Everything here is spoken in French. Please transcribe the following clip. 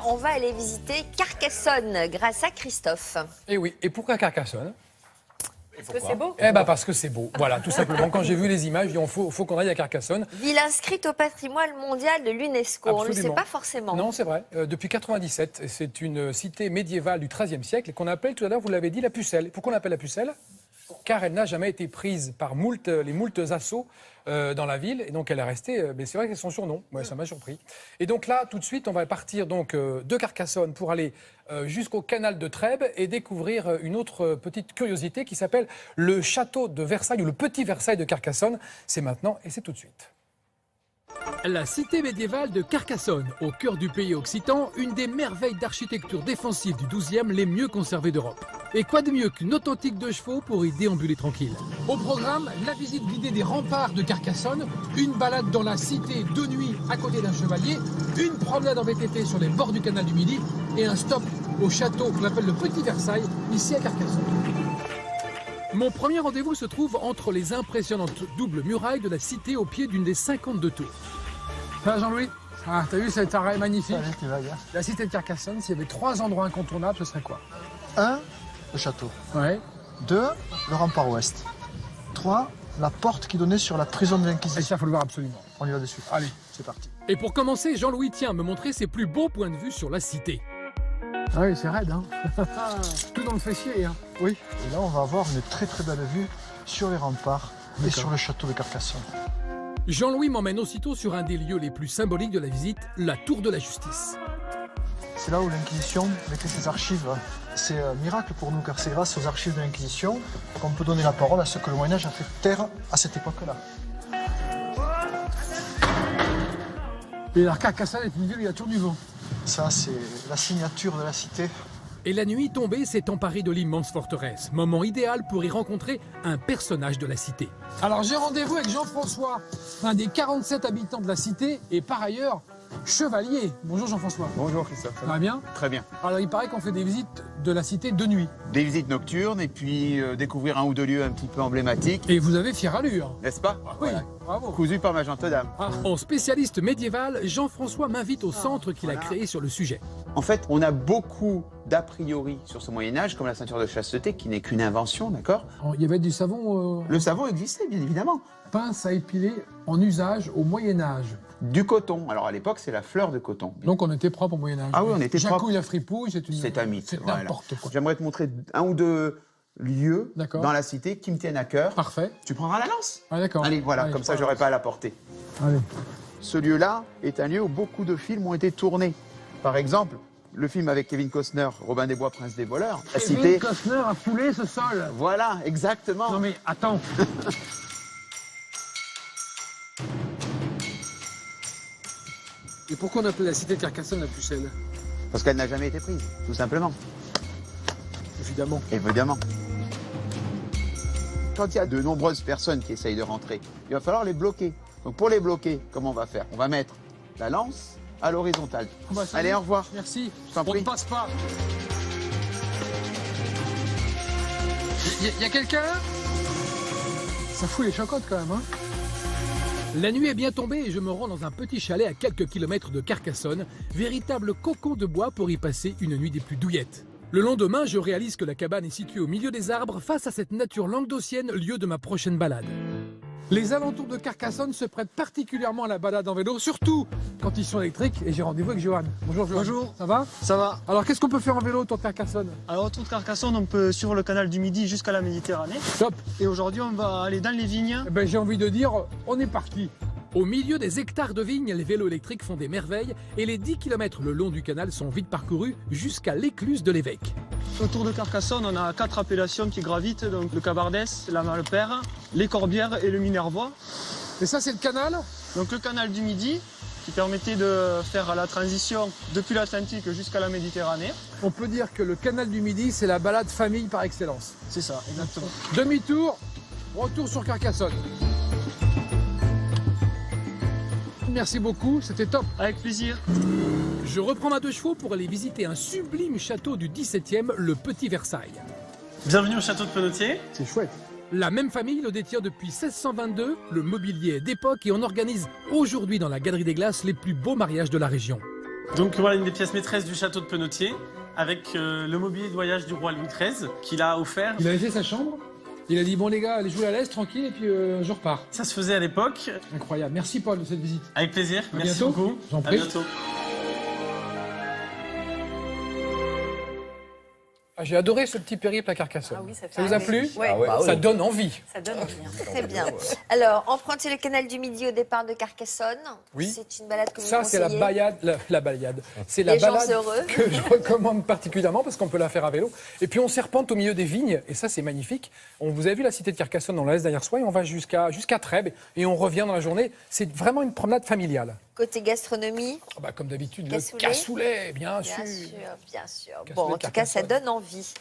On va aller visiter Carcassonne grâce à Christophe. Et oui, et pourquoi Carcassonne? Parce que c'est beau. Eh ben parce que c'est beau, voilà, tout simplement. Quand j'ai vu les images, il faut qu'on aille à Carcassonne. Ville inscrite au patrimoine mondial de l'UNESCO. On ne le sait pas forcément. Non, c'est vrai. Depuis 97, c'est une cité médiévale du XIIIe siècle et qu'on appelle, tout à l'heure, vous l'avez dit, la Pucelle. Pourquoi on l'appelle la Pucelle? Car elle n'a jamais été prise par les moultes assauts dans la ville. Et donc, elle est restée... mais c'est vrai que c'est son surnom. Ouais, ça m'a surpris. Et donc là, tout de suite, on va partir donc, de Carcassonne pour aller jusqu'au canal de Trèbes et découvrir une autre petite curiosité qui s'appelle le château de Versailles ou le petit Versailles de Carcassonne. C'est maintenant et c'est tout de suite. La cité médiévale de Carcassonne, au cœur du pays occitan, une des merveilles d'architecture défensive du XIIe les mieux conservées d'Europe. Et quoi de mieux qu'une authentique de chevaux pour y déambuler tranquille. Au programme, la visite guidée des remparts de Carcassonne, une balade dans la cité de nuit à côté d'un chevalier, une promenade en VTT sur les bords du canal du Midi et un stop au château qu'on appelle le Petit Versailles, ici à Carcassonne. Mon premier rendez-vous se trouve entre les impressionnantes doubles murailles de la cité au pied d'une des 52 tours. Ah, Jean-Louis, t'as vu cet arrêt magnifique? Allez, tu vas bien. La cité de Carcassonne, s'il y avait 3 endroits incontournables, ce serait quoi? 1, le château. Ouais. 2, le rempart ouest. 3, la porte qui donnait sur la prison de Et l'Inquisition. ça, faut le voir absolument. On y va dessus. Allez. C'est parti. Et pour commencer, Jean-Louis tient à me montrer ses plus beaux points de vue sur la cité. Ah oui, c'est raide, hein. Tout dans le fessier, hein. Oui. Et là, on va avoir une très très belle vue sur les remparts et sur le château de Carcassonne. Jean-Louis m'emmène aussitôt sur un des lieux les plus symboliques de la visite, la Tour de la Justice. C'est là où l'Inquisition mettait ses archives. C'est un miracle pour nous, car c'est grâce aux archives de l'Inquisition qu'on peut donner la parole à ce que le Moyen-Âge a fait taire à cette époque-là. Et alors Carcassonne est une ville où il y a toujours du vent. Ça, c'est la signature de la cité. Et la nuit tombée s'est emparée de l'immense forteresse, moment idéal pour y rencontrer un personnage de la cité. Alors j'ai rendez-vous avec Jean-François, un des 47 habitants de la cité et par ailleurs chevalier. Bonjour Jean-François. Bonjour Christophe. Ça va bien? Très bien. Alors il paraît qu'on fait des visites de la cité de nuit. Des visites nocturnes et puis découvrir un ou deux lieux un petit peu emblématiques, Et vous avez fière allure. n'est-ce pas? Oui, Voilà. bravo. Cousu par ma gente dame. En spécialiste médiéval, Jean-François m'invite au centre qu'il a créé sur le sujet. En fait, on a beaucoup d'a priori sur ce Moyen-Âge, comme la ceinture de chasteté, qui n'est qu'une invention, d'accord? Il y avait du savon Le savon existait, bien évidemment. pince à épiler en usage au Moyen-Âge. Du coton. Alors à l'époque, c'est la fleur de coton. Donc on était propre au Moyen-Âge. Ah oui, on était propre. Jacouille la fripouille, C'est un mythe. C'est Voilà. n'importe quoi. J'aimerais te montrer un ou deux lieux D'accord. dans la cité qui me tiennent à cœur. Parfait. Tu prendras la lance? Ah d'accord. Allez, voilà, Allez, comme je ça, prends. j'aurai pas à la porter. Allez. Ce lieu-là est un lieu où beaucoup de films ont été tournés. Par exemple, le film avec Kevin Costner, Robin des Bois, Prince des voleurs. La cité. Kevin Costner a foulé ce sol. Voilà, exactement. Non mais attends. Et pourquoi on appelle la cité de Carcassonne la Pucelle? Parce qu'elle n'a jamais été prise, tout simplement. Évidemment. Évidemment. Quand il y a de nombreuses personnes qui essayent de rentrer, il va falloir les bloquer. Donc pour les bloquer, comment on va faire? On va mettre la lance à l'horizontale. Ah bah, salut. Allez, au revoir. Merci. Je t'en On prie. ne passe pas. Y a quelqu'un? Ça fout les chocottes quand même, hein. La nuit est bien tombée et je me rends dans un petit chalet à quelques kilomètres de Carcassonne, véritable cocon de bois pour y passer une nuit des plus douillettes. Le lendemain, je réalise que la cabane est située au milieu des arbres face à cette nature languedocienne, lieu de ma prochaine balade. Les alentours de Carcassonne se prêtent particulièrement à la balade en vélo, surtout quand ils sont électriques. Et j'ai rendez-vous avec Johan. Bonjour Johan. Bonjour. Ça va? Ça va. Alors qu'est-ce qu'on peut faire en vélo autour de Carcassonne? Alors autour de Carcassonne, on peut suivre le canal du Midi jusqu'à la Méditerranée. Top. Et aujourd'hui, on va aller dans les vignes. Eh ben, j'ai envie de dire, on est parti. Au milieu des hectares de vignes, les vélos électriques font des merveilles et les 10 km le long du canal sont vite parcourus jusqu'à l'écluse de l'Évêque. Autour de Carcassonne, on a 4 appellations qui gravitent, donc le Cabardès, la Malpère, les Corbières et le Minervois. Et ça, c'est le canal? Donc le canal du Midi, qui permettait de faire la transition depuis l'Atlantique jusqu'à la Méditerranée. On peut dire que le canal du Midi, c'est la balade famille par excellence. C'est ça, exactement. Demi-tour, retour sur Carcassonne. Merci beaucoup, c'était top. Avec plaisir. Je reprends ma 2 chevaux pour aller visiter un sublime château du 17e, le Petit Versailles. Bienvenue au château de Penautier. C'est chouette. La même famille le détient depuis 1622, le mobilier est d'époque et on organise aujourd'hui dans la Galerie des Glaces les plus beaux mariages de la région. Donc voilà une des pièces maîtresses du château de Penautier, avec le mobilier de voyage du roi Louis XIII, qu'il a offert. Il a laissé sa chambre. Il a dit bon les gars, allez jouer à l'aise, tranquille, et puis je repars. Ça se faisait à l'époque. Incroyable. Merci Paul de cette visite. Avec plaisir. À Merci bientôt. beaucoup. J'en À prie. bientôt. Ah, j'ai adoré ce petit périple à Carcassonne. Ah oui, ça fait ça vous a rêver. plu Ouais. Ça donne envie. Ça donne envie. Très bien. Alors, empruntez le canal du Midi au départ de Carcassonne. Oui. C'est une balade que vous Ça, c'est la conseillez. balade. La balade. C'est la Les gens balade heureux. que je recommande particulièrement parce qu'on peut la faire à vélo. Et puis, on serpente au milieu des vignes. Et ça, c'est magnifique. Vous avez vu la cité de Carcassonne, on la laisse derrière soi et on va jusqu'à Trèbes. Et on revient dans la journée. C'est vraiment une promenade familiale. Côté gastronomie, Ah bah, comme d'habitude, Cassoulet. le cassoulet, bien sûr. bien sûr, bien sûr. Cassoulet Bon, en de tout cas, ça Carcassonne. donne envie.